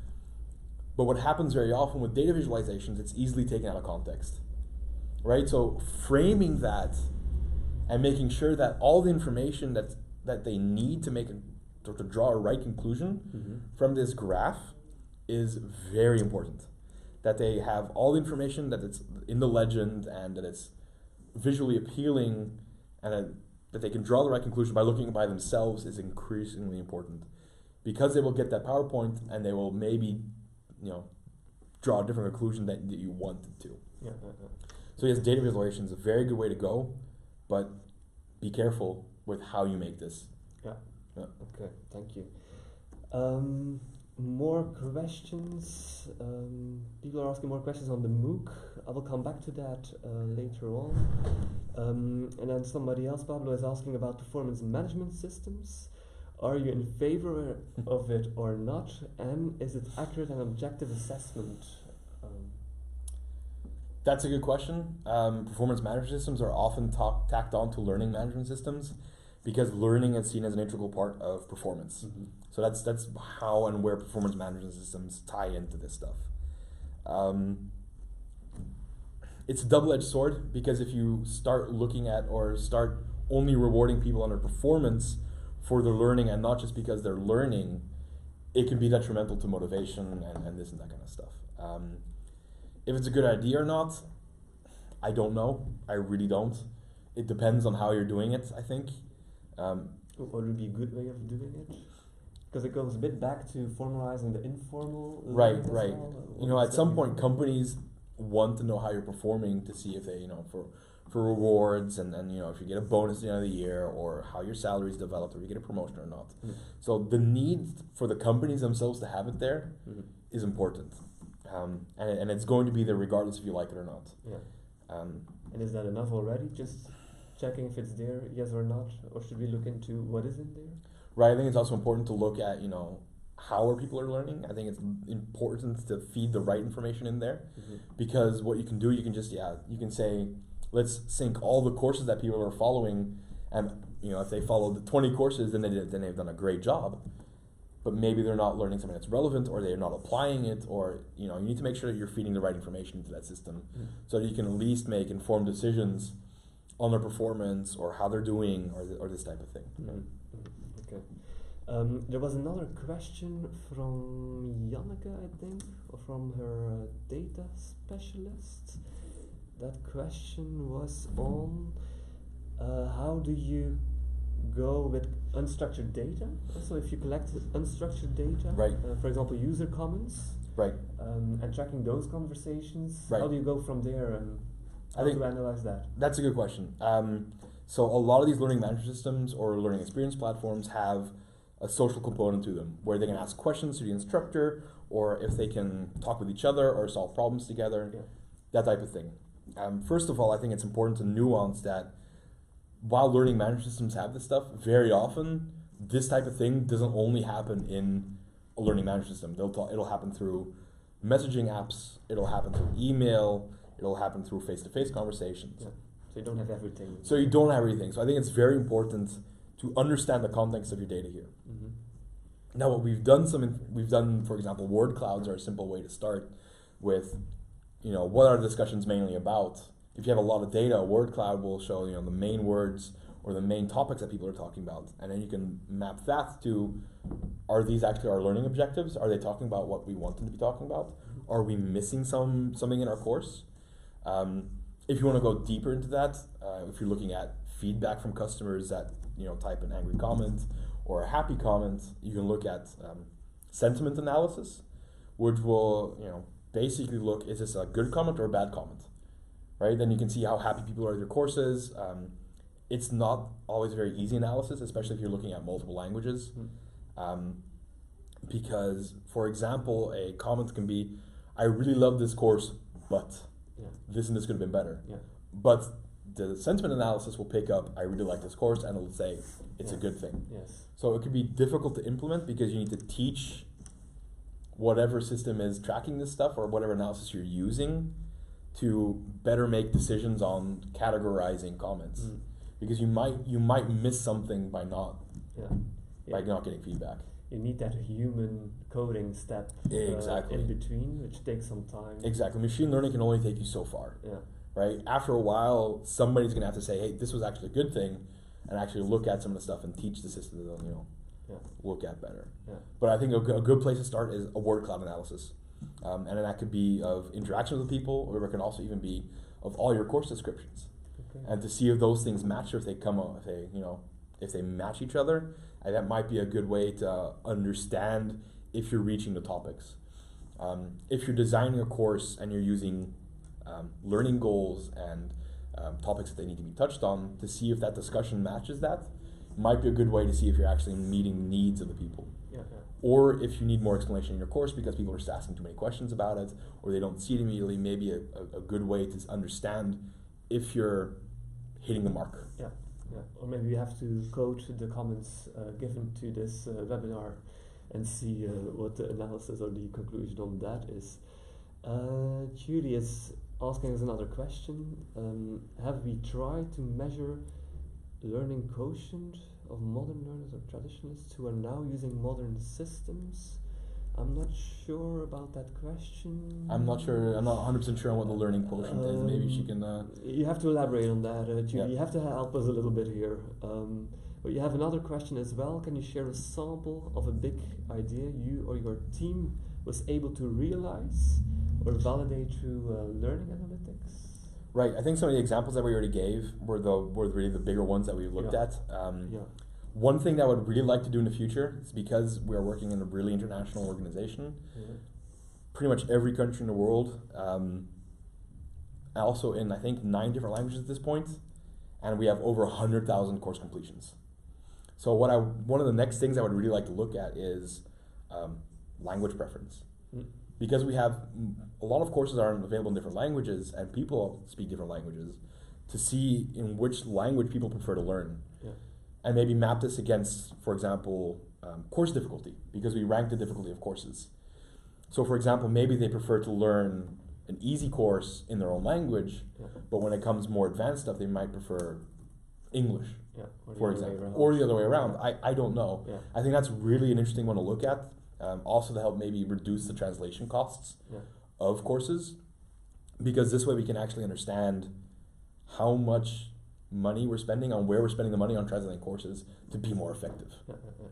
Speaker 2: But what happens very often with data visualizations, it's easily taken out of context. Right? So framing that and making sure that all the information that they need to draw a right conclusion
Speaker 1: Mm-hmm.
Speaker 2: from this graph is very important. That they have all the information, that it's in the legend, and that it's visually appealing, and that they can draw the right conclusion by looking by themselves is increasingly important. Because they will get that PowerPoint and they will maybe, draw a different conclusion that you wanted to.
Speaker 1: Yeah.
Speaker 2: So yes, data visualization is a very good way to go, but be careful with how you make this.
Speaker 1: Yeah.
Speaker 2: Yeah.
Speaker 1: Okay, thank you. More questions. People are asking more questions on the Mooc. I will come back to that later on. And then somebody else, Pablo, is asking about performance management systems. Are you in favor of it or not? And is it accurate and objective assessment?
Speaker 2: That's a good question. Performance management systems are often tacked on to learning management systems because learning is seen as an integral part of performance.
Speaker 1: Mm-hmm.
Speaker 2: So that's how and where performance management systems tie into this stuff. It's a double-edged sword, because if you start looking at or start only rewarding people on their performance for their learning and not just because they're learning, it can be detrimental to motivation and this and that kind of stuff. If it's a good idea or not, I don't know. I really don't. It depends on how you're doing it, I think.
Speaker 1: What would be a good way of doing it? because it goes a bit back to formalizing the informal
Speaker 2: Right,
Speaker 1: learning as
Speaker 2: right.
Speaker 1: well.
Speaker 2: You know, at some point, companies want to know how you're performing to see if they, you know, for rewards and you know, if you get a bonus at the end of the year, or how your salary is developed, or you get a promotion or not. So the need for the companies themselves to have it there is important, and it's going to be there regardless if you like it or not.
Speaker 1: And is that enough already? Just checking if it's there, yes or not, or should we look into what is in there?
Speaker 2: Right. I think it's also important to look at, you know, how are people are learning. I think it's important to feed the right information in there, because what you can do, you can just you can say, let's sync all the courses that people are following, and you know, if they followed the 20 courses, then they've done a great job. But maybe they're not learning something that's relevant, or they're not applying it, or you know, you need to make sure that you're feeding the right information into that system, so that you can at least make informed decisions on their performance or how they're doing, or this type of thing.
Speaker 1: Okay. There was another question from Janneke, I think, or from her data specialist. That question was on how do you go with unstructured data? So if you collect unstructured data,
Speaker 2: Right.
Speaker 1: For example, user comments,
Speaker 2: Right.
Speaker 1: And tracking those conversations,
Speaker 2: Right.
Speaker 1: how do you go from there, and how do you analyze that?
Speaker 2: That's a good question. So a lot of these learning management systems or learning experience platforms have a social component to them, where they can ask questions to the instructor, or if they can talk with each other or solve problems together, that type of thing. First of all, I think it's important to nuance that while learning management systems have this stuff, very often this type of thing doesn't only happen in a learning management system. It'll happen through messaging apps, it'll happen through email, it'll happen through face-to-face conversations.
Speaker 1: So you don't have everything.
Speaker 2: So you don't have everything. So I think it's very important to understand the context of your data here. Now, what we've done, for example, word clouds are a simple way to start with, you know, what are the discussions mainly about? If you have a lot of data, a word cloud will show, you know, the main words or the main topics that people are talking about. And then you can map that to, are these actually our learning objectives? Are they talking about what we want them to be talking about? Are we missing something in our course? If you want to go deeper into that, if you're looking at feedback from customers that, you know, type an angry comment or a happy comment, you can look at sentiment analysis, which will, you know, basically look, is this a good comment or a bad comment, right? Then you can see how happy people are with your courses. It's not always a very easy analysis, especially if you're looking at multiple languages, because, for example, a comment can be, I really love this course, but this and this could have been better. But the sentiment analysis will pick up, I really like this course, and it'll say it's a good thing. So it could be difficult to implement because you need to teach whatever system is tracking this stuff or whatever analysis you're using to better make decisions on categorizing comments, because you might miss something by not getting feedback.
Speaker 1: You need that human coding step in between, which takes some time.
Speaker 2: Exactly. Machine learning can only take you so far. Right? After a while, somebody's going to have to say, hey, this was actually a good thing, and actually look at some of the stuff and teach the system to, you know, look at better. But I think a good place to start is a word cloud analysis. And then that could be of interactions with people, or it can also even be of all your course descriptions. And to see if those things match, or if they match each other, and that might be a good way to understand if you're reaching the topics. If you're designing a course and you're using learning goals and topics that they need to be touched on, to see if that discussion matches that, might be a good way to see if you're actually meeting the needs of the people. Or if you need more explanation in your course because people are just asking too many questions about it, or they don't see it immediately, maybe a good way to understand if you're hitting the mark.
Speaker 1: Or maybe you have to code the comments given to this webinar and see what the analysis or the conclusion on that is. Judy is asking us another question. Have we tried to measure learning quotient of modern learners or traditionalists who are now using modern systems? I'm not sure about that question.
Speaker 2: I'm not sure. I'm not 100% sure on what the learning quotient is. Maybe she can.
Speaker 1: You have to elaborate on that, Judy. You have to help us a little bit here. But you have another question as well. Can you share a sample of a big idea you or your team was able to realize or validate through learning analytics?
Speaker 2: Right. I think some of the examples that we already gave were really the bigger ones that we looked at. One thing that I would really like to do in the future is because we are working in a really international organization, pretty much every country in the world, also in I think 9 different languages at this point, and we have over 100,000 course completions. So one of the next things I would really like to look at is language preference. Because we have a lot of courses are available in different languages and people speak different languages, to see in which language people prefer to learn. And maybe map this against, for example, course difficulty, because we rank the difficulty of courses. So for example, maybe they prefer to learn an easy course in their own language, but when it comes more advanced stuff, they might prefer English, for example, or the other way around. I don't know. I think that's really an interesting one to look at, also to help maybe reduce the translation costs of courses, because this way we can actually understand how much money we're spending on where we're spending the money on translating courses to be more effective.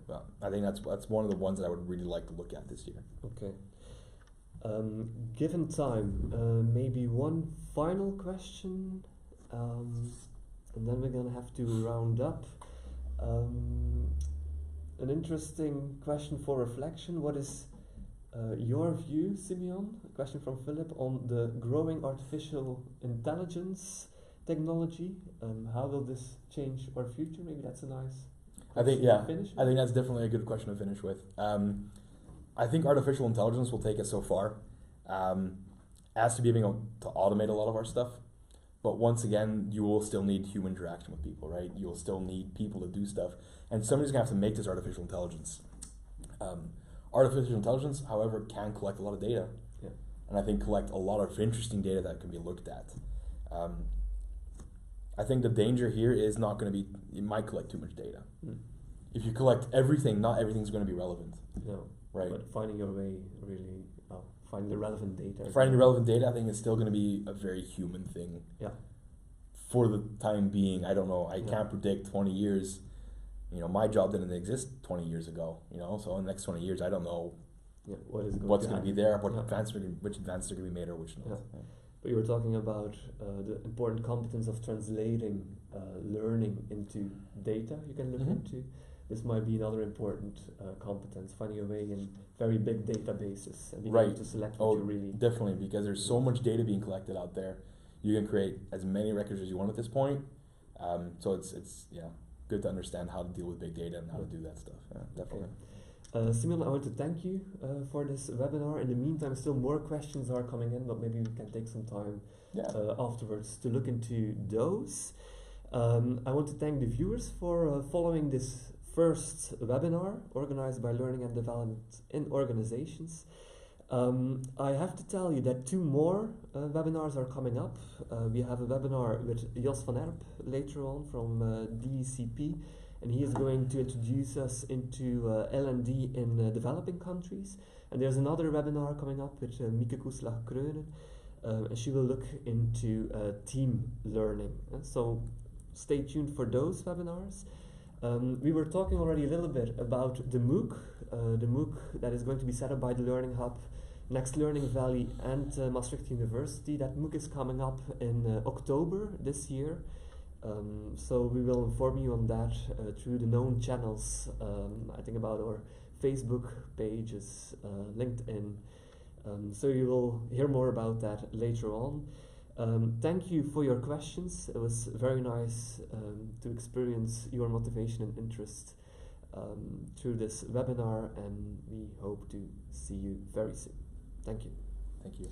Speaker 2: Well, I think that's one of the ones that I would really like to look at this year.
Speaker 1: Okay. Given time, maybe one final question, and then we're gonna have to round up. An interesting question for reflection. What is your view, Simeon? A question from Philip on the growing artificial intelligence technology. How will this change our future? Maybe that's a nice question to finish with.
Speaker 2: I think that's definitely a good question to finish with. I think artificial intelligence will take us so far as to being able to automate a lot of our stuff. But once again, you will still need human interaction with people, right? You will still need people to do stuff. And somebody's going to have to make this artificial intelligence. Artificial intelligence, however, can collect a lot of data. And I think collect a lot of interesting data that can be looked at. I think the danger here is not going to be, you might collect too much data. If you collect everything, not everything's going to be relevant.
Speaker 1: No.
Speaker 2: Right.
Speaker 1: But finding your way, really, finding the relevant data.
Speaker 2: Finding the relevant data, I think, is still going to be a very human thing. For the time being, I don't know. I can't predict 20 years. You know, my job didn't exist 20 years ago. You know, so in the next 20 years, I don't know what's going to be there, which advances are going to be made or which not.
Speaker 1: But you were talking about the important competence of translating learning into data you can look into. This might be another important competence, finding a way in very big databases and being able to select what you really...
Speaker 2: Definitely, because there's so much data being collected out there. You can create as many records as you want at this point. So it's good to understand how to deal with big data and how to do that stuff. Definitely.
Speaker 1: Simeon, I want to thank you for this webinar. In the meantime, still more questions are coming in, but maybe we can take some time afterwards to look into those. I want to thank the viewers for following this first webinar organized by Learning and Development in Organizations. I have to tell you that 2 more webinars are coming up. We have a webinar with Jos van Erp later on from DECP, and he is going to introduce us into L&D in developing countries. And there's another webinar coming up with Mieke Koeslag-Kreunen, and she will look into team learning. So stay tuned for those webinars. We were talking already a little bit about the Mooc that is going to be set up by the Learning Hub, Next Learning Valley and Maastricht University. That Mooc is coming up in October this year. So we will inform you on that through the known channels, I think about our Facebook pages, LinkedIn. So you will hear more about that later on. Thank you for your questions. It was very nice to experience your motivation and interest through this webinar, and we hope to see you very soon. Thank you.
Speaker 2: Thank you.